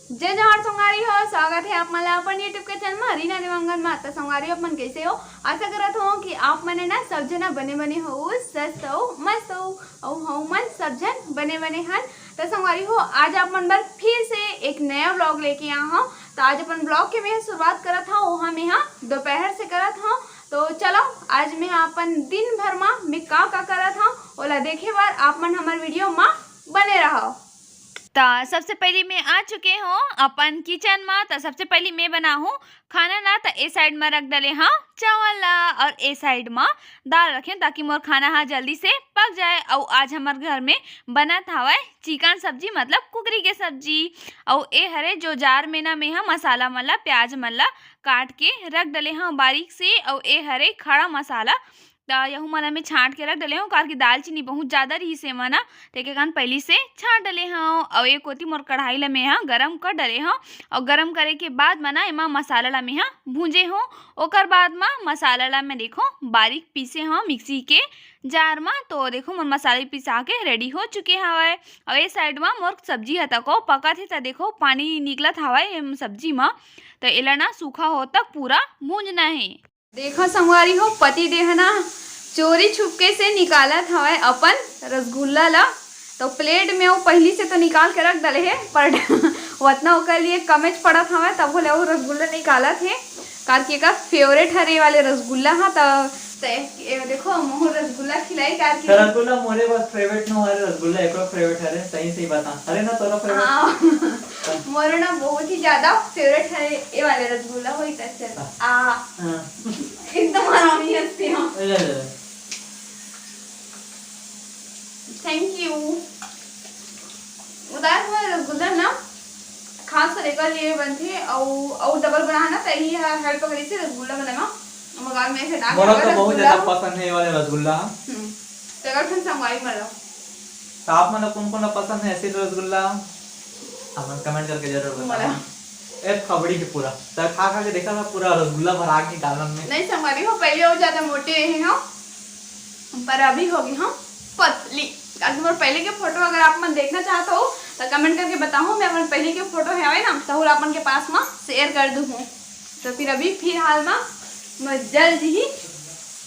जय जवाहर संगवारी हो। स्वागत है आप मला अपन यूट्यूब के चैनल में हरीना दिवंगन में। तो संगवारी अपन कैसे हो? आशा करत हो कि आप मने ना सब जना बने बने हो, स्वस्थ हो, मस्त हो और हो मन सब जन बने बने हन। तो संगवारी हो, आज अपन बर फिर से एक नया व्लॉग लेके आया हूँ। तो आज अपन व्लॉग के मैं शुरुआत करत हूँ वहाँ में दोपहर से करत हूँ। तो चलो आज मैं अपन दिन भर में मैं का करत हूँ ओला देखे बार आप मन हमारे वीडियो में बने रहो। तो सबसे पहले मैं आ चुके हूँ अपन किचन में। तो सबसे पहले मैं बना हूँ खाना ला। तो ए साइड में रख डले हाँ चावल ला और ए साइड में दाल रखें ताकि मोर खाना हाँ जल्दी से पक जाए। और आज हमारे घर में बना था वह चिकन सब्जी मतलब कुकरी के सब्जी। और ए हरे जो जार में ना में हाँ मसाला मला प्याज मला काट के रख डले हाँ बारीक से। और ए हरे खड़ा मसाला यहू मला में छाँट के रख डले हूँ कार की दालचीनी बहुत ज़्यादा रही से मना तेके कान पहली से छाँट डले हूँ। और एक कोती मोर कढ़ाई ला में हाँ गरम कर डले हूँ। और गरम करे के बाद मना एमा मसाला ला में हाँ भूंजे हूँ। ओकर बाद में मसाला ला में देखो बारीक पीसे हाँ मिक्सी के जार में। तो देखो मोर मसाले पिसा के रेडी हो चुके हवे। और ये साइड में मोर सब्जी हता को पका थे। तो देखो पानी निकलत हवे सब्जी में। तो एला ना सूखा हो तक पूरा भूंजना है। देखो संगवारी हो, पति देह ना चोरी छुपके से निकाला था अपन रसगुल्ला ला। तो प्लेट में वो पहली से तो निकाल के रख डले है पर उतना ओकर लिए कमेज पड़ा था तब बोले वो रसगुल्ला निकाला थे कार के का फेवरेट हरे वाले रसगुल्ला हाँ। तो देखो मोहर रसगुल्ला खिलाई कार की रसगुल्ला मोरे बस फेवरेट नो हरे रसगुल्ला एको फेवरेट हरे सही सही बता अरे ना तोरा फेवरेट हाँ मोर ना बहुत ही ज्यादा फेवरेट है ये वाले रसगुल्ला होई त चल एकदम आरामी हंसते हो। Thank you. उदास वाले रसगुल्ला ना खास कर एक लिए बनते और डबल बनाना तो यही हेल्प करी से रसगुल्ला बनाना मगर में से डाल मोरा तो बहुत ज्यादा पसंद है ये वाले रसगुल्ला। तो अगर तुम संगवारी कर लो तो आप मतलब कौन-कौन पसंद है ऐसे रसगुल्ला आप कमेंट करके जरूर बताना। एक खबड़ी है पूरा तो खा के देखा था पूरा रसगुल्ला भरा के डालन में। नहीं संगवारी हो, पहले और ज्यादा मोटे रहे हो पर अभी होगी हम पतली। अगर पहले के फोटो अगर आप मन देखना चाहते हो तो कमेंट करके बताओ। मैं अपन पहले के फोटो है ना तो अपन के पास में शेयर कर दूँ। तो फिर अभी फिलहाल में मैं जल्द ही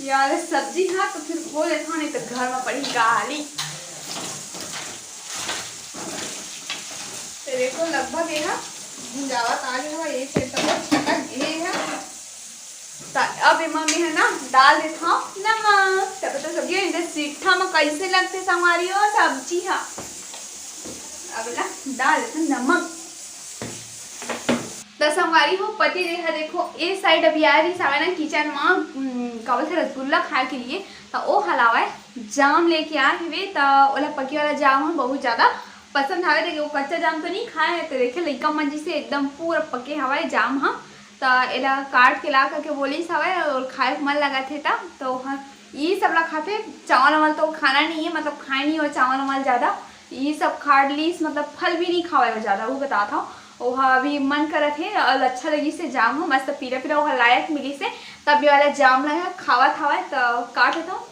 यार सब्जी हाँ तो फिर वो लेता नहीं तो घर में पड़ी गाली। तो देखो लगभग ये जावत आ गया ये से छटक ये है। तो अब इमा में है ना डाल देता हूँ नमक। तब तो सब्जी इधर सीठा में कैसे लगते संगवारी हो सब्जी है। अब ना डाल देता नमक। तो संगवारी हो पति देखो ए साइड अभी आ रही सावे ना किचन में कबल से रसगुल्ला खाए के लिए। तो वो हलावा जाम लेके आए हुए। तो ओला पकी वाला जाम हम बहुत ज़्यादा पसंद हवे। देखिए वो कच्चा जाम तो नहीं खाए है। तो देखे लइका मन जी से एकदम पूरा पके हवाए जाम हाँ। तो एला काट के ला करके बोली हवे और खाए मन लगा थे तो हाँ ये सब ला खाते। चावल वावल तो खाना नहीं है मतलब खाए नहीं हो चावल वावल ज़्यादा ये सब खाट ली मतलब फल भी नहीं खावे ज़्यादा वो बताता हूँ। वह अभी मन करत है और अच्छा लगी से जाम हो मस्त पीला पीला वह लायक मिली से तब ये वाला जाम लगा खावा था। तो काट लेता हूँ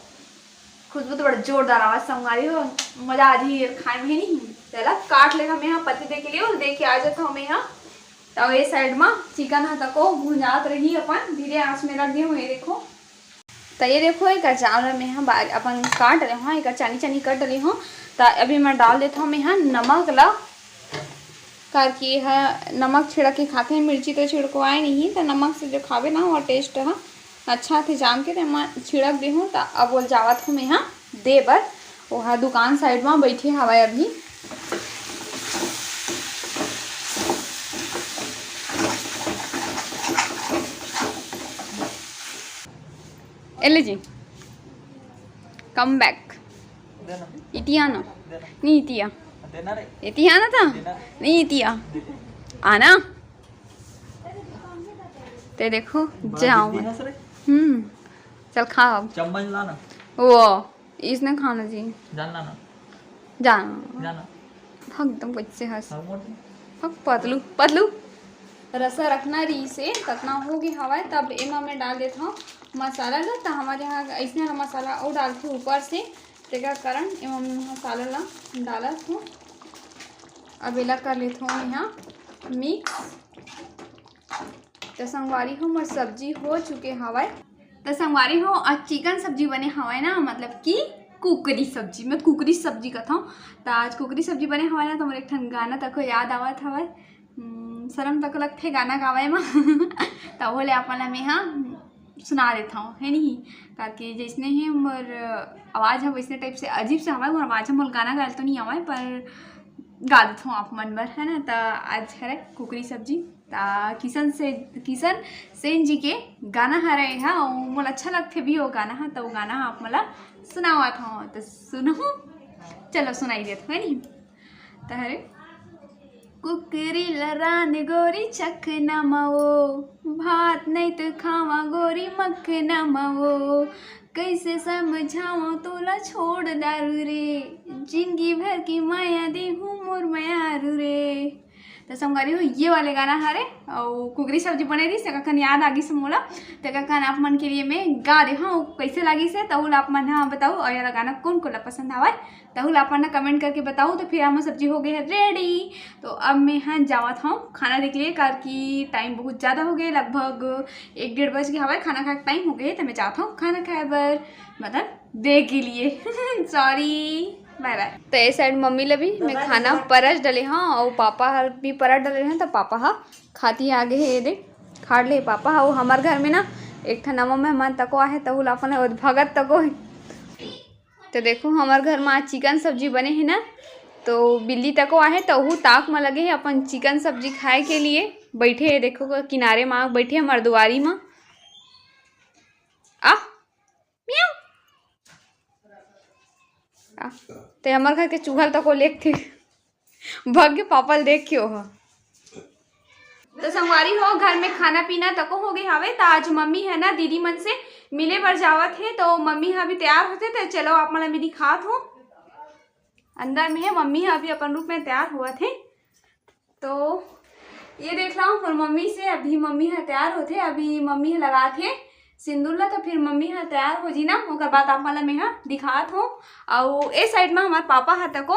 खुशबू तो बड़ा जोरदार आवाज़ संगवारी हो मज़ा आ रही है खाए में नहीं। चला काट ले हमें यहाँ पति दे के लिए दे के आ जाता हमें यहाँ। तो ये साइड में चिकन हाथ को भुंजात रही अपन धीरे आँच में रख दिए हुए देखो। तो ये देखो एक जाम में हम अपन काट रहे हाँ एक चानी चानी कट रही हूँ। तो अभी मैं डाल देता हूँ मैं यहाँ नमक ला कार की है नमक छिड़क के खाते हैं। मिर्ची तो छिड़कवाए नहीं तो नमक से जो खावे ना वो टेस्ट है अच्छा थे जाम के मैं छिड़क दी हूँ। तो अब बोल जावत हूँ मैं यहाँ दे बर वह दुकान साइड में बैठे हवा अभी। एले जी कम बैक इतिया ना नहीं इतिया इतिया ना था नहीं इतिया आना। ते देखो जाओ चल खाओ चम्मच लाना वो इसने खाना जी जानना ना जाना एकदम बच्चे हंस पतलू पतलू रसा रखना री से ततना हो गई हवा। तब एमा में डाल देता हूँ मसाला ला। तो हमारे यहाँ ऐसा मसाला और डालती हूँ ऊपर से तेका कारण एवं मसाला ला डालत हूँ। अब एला कर लेता हूँ यहाँ मिक्स। तो संगवारी हो मोर सब्जी हो चुके हवाए। तो संगवारी हो आज चिकन सब्जी बने हवाए ना, मतलब कि कुकरी सब्जी, मैं कुकरी सब्जी कथा हूँ। तो आज कुकरी सब्जी बने हवाए ना, तो मोर एक ठन गाना तक याद आवत हवाए। शर्म तक लगथे गाना गावे में तो बोले अपन में हाँ सुना देता हूँ है नहीं, ताकि जैसने ही मोर आवाज़ है वैसने टाइप से अजीब से हवाए मोर आवाज़ है, मोर गाना गाल तो नहीं आवाए पर गा देता हूँ आप मन बर है ना। तो आज है कुकरी सब्जी। तो किशन सेन जी के गाना हरे हा और मोला अच्छा लगते भी वो गाना है, तो वो गाना आप मोला सुनावा था। तो सुनो, चलो सुनाई देता है नहीं। तो हरे कुकरी लरान गोरी चखना मवो, भात नहीं तो खावा गोरी मखना मवो, कैसे समझाओ तोला छोड़ दारू रे, जिंदगी भर की माया दे हूँ मोर मायारू रे। तो संगवारी हो ये वाले गाना हरे और कुकरी सब्जी बने रही से कखन याद आगी से मोला, तो कखन आप मन के लिए मैं गा दे हाँ कैसे लगी से तहुल आप मन हाँ बताओ, और ये गाना कौन को पसंद आवा तहुल आप मन कमेंट करके बताओ। तो फिर हम सब्जी हो गई है रेडी। तो अब मैं हाँ जावत हूँ खाना देख लिए, कार की टाइम बहुत ज़्यादा हो गए, लगभग 1-1:30 बज के हवा खाना खाए का टाइम हो गए। तो मैं चाहता हूँ खाना खाए बर मतलब दे के लिए सॉरी बाय बाय। तो ये साइड मम्मी ला भी मैं खाना परस डले हाँ और पापा हर भी परस डले हैं। तो पापा हाँ खाती आगे है ये दे खा ले पापा हाँ। हमारे घर में ना एक था नवा मेहमान तको आहे तहु लाफन भगत तको है। तो देखो हमारे घर में आज चिकन सब्जी बने हैं ना, तो बिल्ली तको आहे तो वो ताक में लगे है अपन चिकन सब्जी खाए के लिए बैठे है। देखो किनारे में बैठे हमारे दुआरी में ते हमारे घर के चूहल तक लेक थे भग के पापा देख के हो। तो संगवारी हो घर में खाना पीना तको हो गए हवे। तो आज मम्मी है ना दीदी मन से मिले बर जावत है, तो मम्मी हाँ भी तैयार होते। तो चलो आप मला मेरी खात हो अंदर में है, मम्मी हाँ अभी अपन रूप में तैयार हुआ थे। तो ये देख रहा हूँ और मम्मी से अभी मम्मी है तैयार होते, अभी मम्मी है लगा थे सिंदूर ला। तो फिर मम्मी हाँ तैयार हो जी ना, ओकर बाद आप मला मैं हाँ दिखात हूँ। और ए साइड में हमारे पापा हाँ तको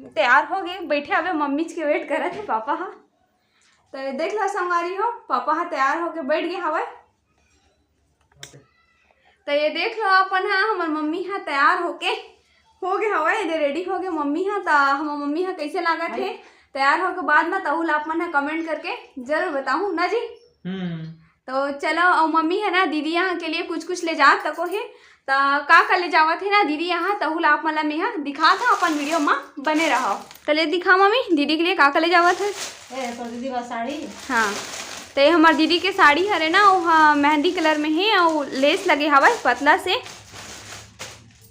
तैयार हो गए बैठे हवे, मम्मी के वेट करे थे पापा हाँ। तो देख लो संगवारी हो पापा हाँ तैयार होके बैठ गए हवा। तो ये देख लो अपन हाँ हमार मम्मी हाँ तैयार होके हो गए हवा, ये रेडी हो गए मम्मी हाँ। तो हमार मम्मी हाँ कैसे लगा थे तैयार होके बाद में तहुल आप मन कमेंट करके जरूर बताऊँ ना जी। तो चलो और मम्मी है ना दीदी यहाँ के लिए कुछ ले जा तको है। तो का ले जावत है ना दीदी यहाँ, तहुल आप मला में हाँ दिखा था अपन वीडियो में बने रहो। तो ले दिखा मम्मी दीदी के लिए का ले जावत है। तो दीदी बस साड़ी हाँ तो ये हमारी दीदी के साड़ी हरे ना वो हाँ मेहंदी कलर में है और लेस लगे हवा पतला से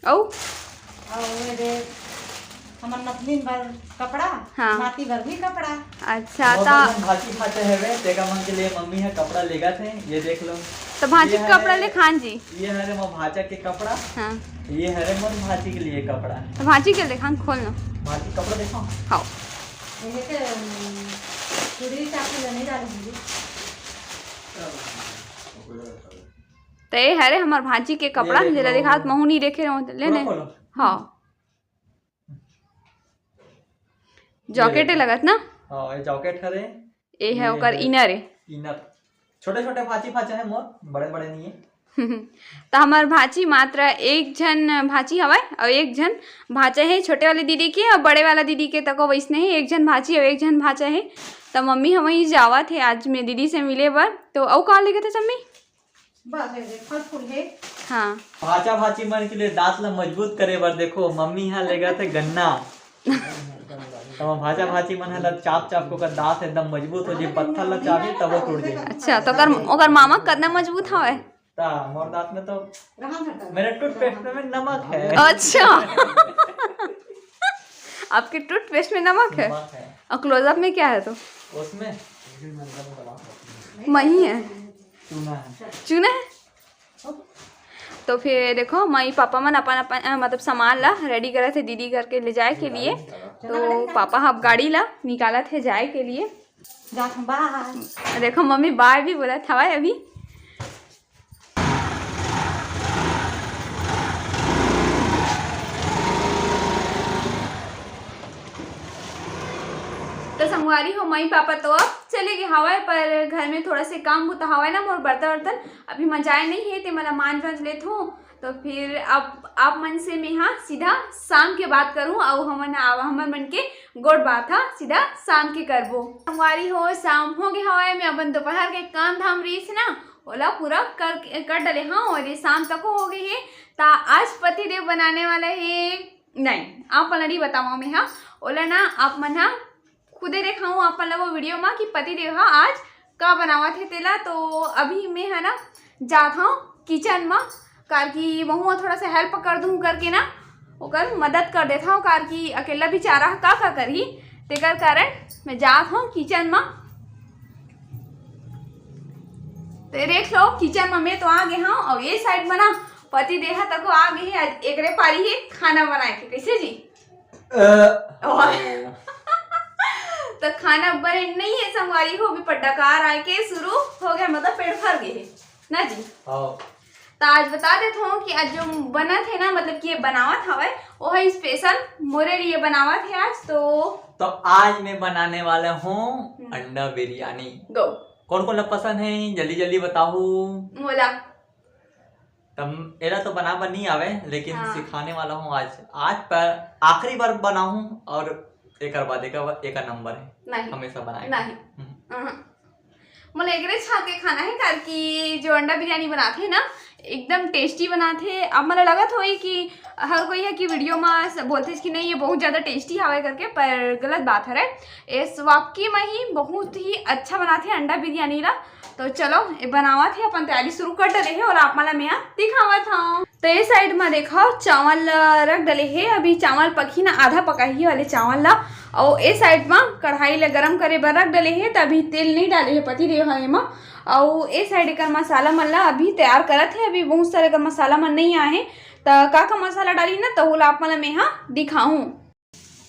और हमर नतनीन भर कपड़ा हाँ। नाती भर भी कपड़ा। अच्छा तो भाजी खाते हैं तेगा मन के लिए मम्मी है कपड़ा लेगा थे, ये देख लो। तो भाजी का कपड़ा ले खान जी, ये हरे मोर भाजा के कपड़ा हाँ ये हरे मोर भाजी के लिए कपड़ा। तो भाजी के ले खान खोल लो भाजी कपड़ा देखो हाँ ये के चूड़ी चाकू लेने जा रही दीदी। तो ये हरे हमार भाजी के कपड़ा ये देख जरा लो। दिखा महू नहीं देखे रहो लेने खोलो। हाँ जॉकेट लगत ना हाँ ये जॉकेट हरे ये है ओकर इनर है। इनर छोटे छोटे भाजी फाचा है मोर, बड़े बड़े नहीं है। तो हमार भाची मात्र एक जन भाची हवा और एक जन भाचा है, छोटे वाले दीदी के और बड़े वाला दीदी के तको वैसने है एक जन भाची और एक जन भाचा है। तो मम्मी हम वहीं जावा थे आज मैं दीदी से मिले बर। तो औ कहा लेके थे मम्मी बस ये फल फूल है। हाँ भाजा भाजी मन के लिए दांत ला मजबूत करे बर देखो मम्मी यहाँ लेगा थे गन्ना तो भाजा भाजी मन है चाप चाप को दांत एकदम मजबूत हो जी, पत्थर ला चाबी तब वो टूट जाए। अच्छा तो ओकर मामा कितना मजबूत हवा है। मोर दांत में तो कहाँ धरता मेरे टूथपेस्ट में नमक है। अच्छा आपके टूथपेस्ट में नमक है नमक है और क्लोजअप में क्या है तो उसमें मही है चूना है। चूना है। तो फिर देखो मई पापा मन अपन मतलब सामान ला रेडी करे थे दीदी घर के ले जाए के लिए। तो पापा अब गाड़ी ला निकाला थे जाए के लिए। जा बाहर देखो मम्मी बाय भी बोला था अभी। तो संगवारी हो मई पापा तो अब चले गए हवाए, पर घर में थोड़ा से काम होता हवाए ना, मोर बर्तन वर्तन अभी मजाए नहीं है, ते मला मान जांच लेत हूँ। तो फिर अब आप मन से मैं हाँ सीधा शाम के बात करूँ और हमर मन के गोड़ बात हा सीधा शाम के करबो। संगवारी हो शाम हो गए हवाए में, अपन दोपहर के काम धाम रही है ना ओला पूरा कर डले हाँ, और ये शाम तक हो गई है। ता आज पति देव बनाने वाला है, नहीं आप नहीं बताऊँ मैं हाँ, ओला ना आप मन हाँ खुदे देखाऊँ अपन ला वो वीडियो में कि पति देव हाँ आज का बनावा थे तेला। तो अभी मैं है ना जाता हूँ किचन में, कार की वहाँ थोड़ा सा हेल्प कर दूँ करके ना ओकर मदद कर देता हूँ, कार की अकेला बेचारा का करी, तेकर कारण मैं जात हूँ किचन में। तो देख लो किचन में मैं तो आ गए हाँ, और ये साइड में ना पति देहा तक आ गई है, एकरे पारी है खाना बनाए के कैसे जी तो खाना बने नहीं है संगवारी हो, भी पटकार आए के शुरू हो गया, मतलब पेट भर गए है ना जी। तो आज बता देता हूँ कि आज जो बना थे ना, मतलब कि ये बनावत हवा वो है स्पेशल मोरे लिए बनावत है आज। तो आज मैं बनाने वाला हूँ अंडा बिरयानी। गो कौन कौन पसंद है जल्दी जल्दी बताओ मोला। तब एरा तो बना नहीं आवे, लेकिन हाँ। सिखाने वाला हूँ आज पर आखिरी बार बनाऊँ, और एक बाद एक नंबर है नहीं हमेशा बनाए नहीं मतलब एक छा के खाना है, कार की जो अंडा बिरयानी बनाते हैं ना एकदम टेस्टी बनाते हैं। अब मतलब लगा था कि हर कोई है कि वीडियो में बोलते हैं कि नहीं ये बहुत ज़्यादा टेस्टी हवा करके, पर गलत बात है इस वाकई में ही बहुत ही अच्छा बनाते हैं अंडा बिरयानी ला। तो चलो ये बनावा थे अपन तैयारी शुरू कर डले है, और आप मला मैं यहाँ दिखावा था। तो ये साइड में देखो चावल रख डले है, अभी चावल पकी ना आधा पका ही वाले चावल ला, और ये साइड में कढ़ाई ला गरम करे बर रख डले है, तभी तेल नहीं डाले है पति देव है में। और ये साइड का मसाला मन ला अभी तैयार करत है, अभी बहुत सारे का मसाला मन नहीं आए हैं, तो का मसाला डाली ना तो आप मला मैं यहाँ दिखाऊँ।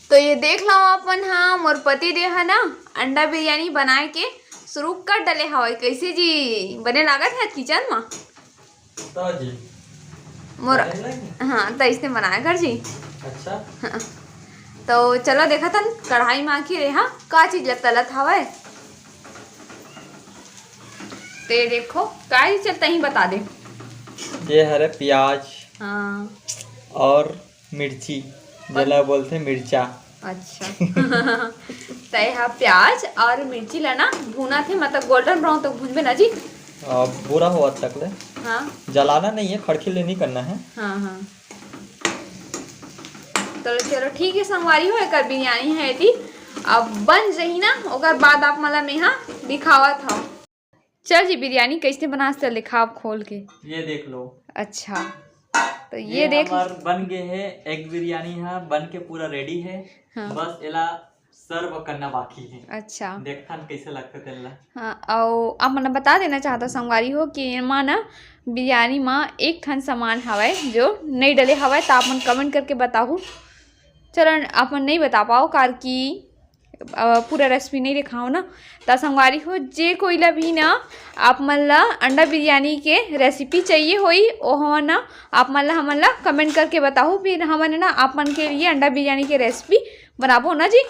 तो ये देख लो अपन हाँ मोर पति देव है ना अंडा बिरयानी बनाए के शुरू कर डले हवा, कैसे जी बने लागत है किचन में तो जी मोर हाँ, तो इसने बनाया घर जी। अच्छा हाँ। तो चलो देखा था कढ़ाई में आखिर रे हाँ का चीज तलत हवा, तो ये देखो का चीज चलता ही बता दे। ये हरे प्याज हाँ और मिर्ची जला बोलते मिर्चा। अच्छा तो यहाँ प्याज और मिर्ची लाना भुना थे, मतलब गोल्डन ब्राउन तक भूनबे ना जी। बुरा हुआ तक ले हाँ जलाना नहीं है, खड़खिले नहीं करना है। हाँ हाँ तो चलो ठीक है संगवारी हो एक बिरयानी है थी, अब बन रही ना ओकर बाद आप मला में हाँ दिखावा था। चल जी बिरयानी कैसे बना चल दिखा आप खोल के, ये देख लो। अच्छा तो ये देख बन गए है एग बिरयानी है, बन के पूरा रेडी है। हाँ। बस एला सर्व करना बाकी है। अच्छा देखता कैसे लगता तेला। हाँ और आप मैंने बता देना चाहता संगवारी हो कि माँ ना बिरयानी में एक ठन सामान हवाए जो नहीं डले हवाए, तो आप मन कमेंट करके बताओ। चलो आप मन नहीं बता पाओ कार की पूरा रेसिपी नहीं दिखाओ ना, तो संगवारी हो जे कोई ला भी ना आप मन ला अंडा बिरयानी के रेसिपी चाहिए होई ओ हम ना आप मन ला कमेंट करके बताओ, फिर हमने ना आप मन के लिए अंडा बिरयानी के रेसिपी बनाबो ना जी।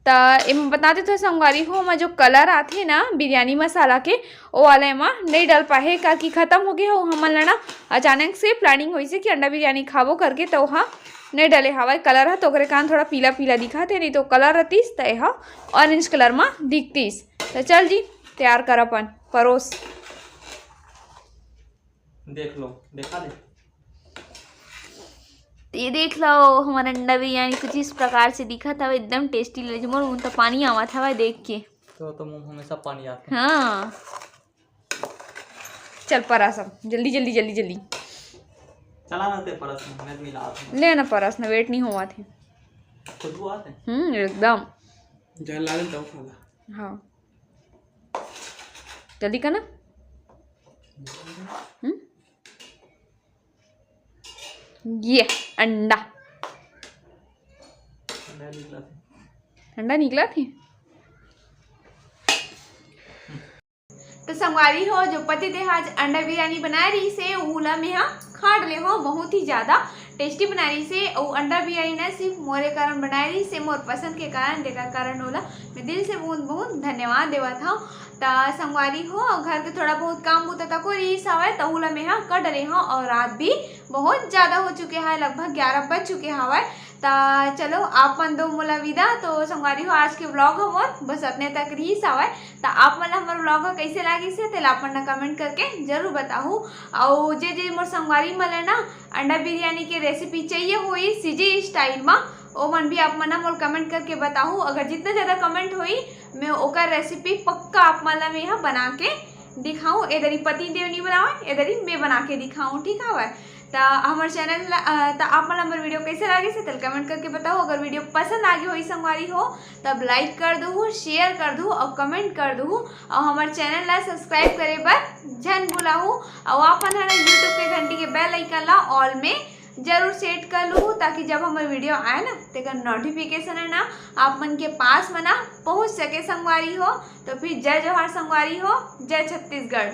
तो इम बता देते संगवारी हो मैं जो कलर आते ना बिरयानी मसाला के वो वाले में नहीं डाल पाए कार की ख़त्म हो गए हो, हमन ना अचानक से प्लानिंग हुई से कि अंडा बिरयानी खाबो करके, तो वहाँ नहीं डले हवा कलर है तो ओकरे कान थोड़ा पीला पीला दिखाते, नहीं तो कलर रहतीस तो यह ऑरेंज कलर में दिखतीस। तो चल जी तैयार कर अपन परोस। देख लो देखा दे ये देख लो हमारा अंडा बिरयानी कुछ इस प्रकार से दिखा था, एकदम टेस्टी लगे, मोर मुँह तो पानी आवा था भाई देख के। तो मुँह हमेशा पानी आता है। हाँ चल परा सब जल्दी जल्दी जल्दी जल्दी चला ना ते परस में मैं मिला दूं। ले ना परस ना वेट नहीं हुआ थे। खुशबू आते एकदम जल ला दे खाला। हाँ जल्दी करना। ये अंडा ठंडा निकला थी। तो संगवारी हो जो पति थे आज अंडा बिरयानी बना रही से उला में हाँ खा डले हो बहुत ही ज़्यादा टेस्टी बना रही से और अंडा बिरयानी ना सिर्फ मोरे कारण बना रही से मोर पसंद के कारण जेकर कारण होला मैं दिल से बहुत बहुत धन्यवाद देवत हूँ। ता संगवारी हो और घर के थोड़ा बहुत काम होता था कोई रीस हवा तहुला में हाँ कर डले हाँ और रात भी बहुत ज़्यादा हो चुके हैं, लगभग 11 बज चुके हवा। ता चलो आप मन दो मोला विदा। तो संगवारी हो आज के व्लॉग हमर बस अपने तक रही हवा। ता आप मन हमर व्लॉग कैसे लगी से तेला अपन कमेंट करके जरूर बताओ। और जे मोर संगवारी मन ना अंडा बिरयानी के रेसिपी चाहिए हुई सीजी स्टाइल में ओ मन भी आप मना मोर कमेंट करके बताओ। अगर जितना ज़्यादा कमेंट हुई मैं ओकर रेसिपी पक्का आप मन में यहाँ बना के दिखाऊँ। इधर पति देव नहीं बनावे इधर ही मैं बना के दिखाऊँ, ठीक है। तो हमारे चैनल तो आप मन हमारे वीडियो कैसे लगे से तल कमेंट करके बताओ। अगर वीडियो पसंद आ गई हो संगवारी हो तब लाइक कर दो, शेयर कर दो और कमेंट कर दो। और हमारे चैनल ला सब्सक्राइब करे बर झन भुलाऊ। और आप मन यूट्यूब के घंटी के बेल आइकन ला ऑल में जरूर सेट कर लूँ ताकि जब हमारे वीडियो आए ना तो नोटिफिकेशन है ना आप मन के पास में ना पहुँच सके संगवारी हो। तो फिर जय जोहार संगवारी हो, जय छत्तीसगढ़।